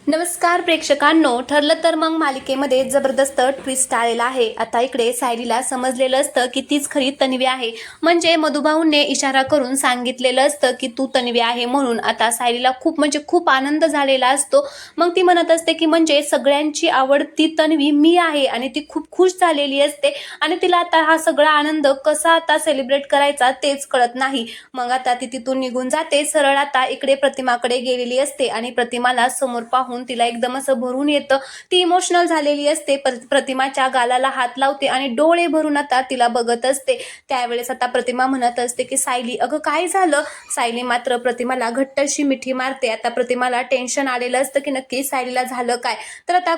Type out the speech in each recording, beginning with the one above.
नमस्कार प्रेक्षकांनो, ठरलं तर मग मालिकेमध्ये जबरदस्त ट्विस्ट आलेला आहे। आता इकडे सायलीला समजलेलं असतं की तीच खरी तन्वी आहे, म्हणजे मधुभाऊंने इशारा करून सांगितलेलं असतं की तू तन्वी आहे म्हणून। आता सायलीला खूप आनंद झालेला असतो। मग ती म्हणत असते की म्हणजे सगळ्यांची आवडती तन्वी मी आहे आणि ती खूप खुश झालेली असते आणि तिला आता हा सगळा आनंद कसा आता सेलिब्रेट करायचा तेच कळत नाही। मग आता ती तिथून निघून जाते, सरळ आता इकडे प्रतिमाकडे गेलेली असते आणि प्रतिमाला समोर पाहून तिला एकदम असं भरून येतं। ती इमोशनल झालेली असते, प्रतिमाच्या गालाला हात लावते आणि डोळे भरून आता तिला बघत असते। त्यावेळेस आता प्रतिमा म्हणत असते की सायली अगं काय झालं। सायली मात्र प्रतिमाला घट्ट अशी मिठी मारते। आता प्रतिमाला टेन्शन आलेलं असतं की नक्की सायलीला झालं काय। तर आता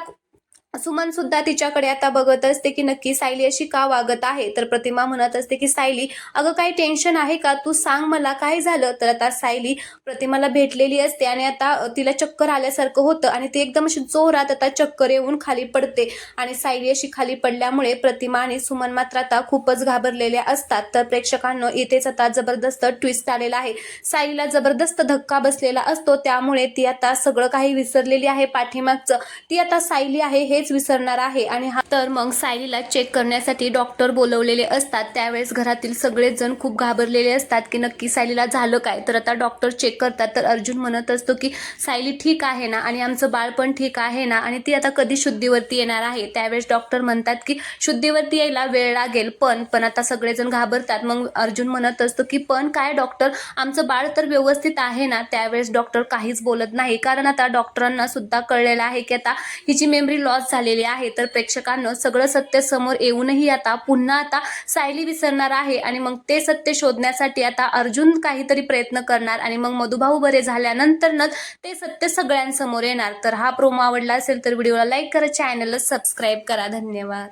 सुमन सुद्धा तिच्याकडे आता बघत असते की नक्की सायली अशी का वागत आहे। तर प्रतिमा म्हणत असते की सायली अगं काही टेन्शन आहे का, तू सांग मला काय झालं। तर आता सायली प्रतिमाला भेटलेली असते आणि आता तिला चक्कर आल्यासारखं होतं आणि ती एकदम अशी जोरात आता चक्कर येऊन खाली पडते आणि सायली अशी खाली पडल्यामुळे प्रतिमा आणि सुमन मात्र आता खूपच घाबरलेल्या असतात। तर प्रेक्षकांनो, इथेच आता जबरदस्त ट्विस्ट आलेला आहे। सायलीला जबरदस्त धक्का बसलेला असतो, त्यामुळे ती आता सगळं काही विसरलेली आहे पाठीमागचं। ती आता सायली आहे हेच विसरणार आहे आणि तर मग सायलीला चेक करण्यासाठी डॉक्टर बोलवलेले असतात। त्यावेळेस घरातील सगळेच जण खूप घाबरलेले असतात की नक्की सायलीला झालं काय। तर आता डॉक्टर चेक करतात, तर अर्जुन म्हणत असतो की सायली ठीक आहे ना आणि आमचं बाळ पण ठीक आहे ना आणि ती आता कधी शुद्धीवरती येणार आहे। त्यावेळेस डॉक्टर म्हणतात की शुद्धीवरती यायला वेळ लागेल, पण आता सगळेजण घाबरतात। मग अर्जुन म्हणत असतो की पण काय डॉक्टर, आमचं बाळ तर व्यवस्थित आहे ना। त्यावेळेस डॉक्टर काहीच बोलत नाही, कारण आता डॉक्टरांना सुद्धा कळलेलं आहे की आता हिची मेमरी लॉस झालेली आहे। तर प्रेक्षकांना सगळं सत्य समोर येऊनही आता पुन्हा आता सायली विसरणार आहे आणि मग ते सत्य शोधण्यासाठी आता अर्जुन काहीतरी प्रयत्न करणार आणि मग मधुभाऊ बरे झाल्यानंतरच ते सत्य सगळ्यांसमोर येणार। तर हा प्रोमो आवडला असेल तर व्हिडिओला लाईक करा, चॅनलला सबस्क्राईब करा। धन्यवाद।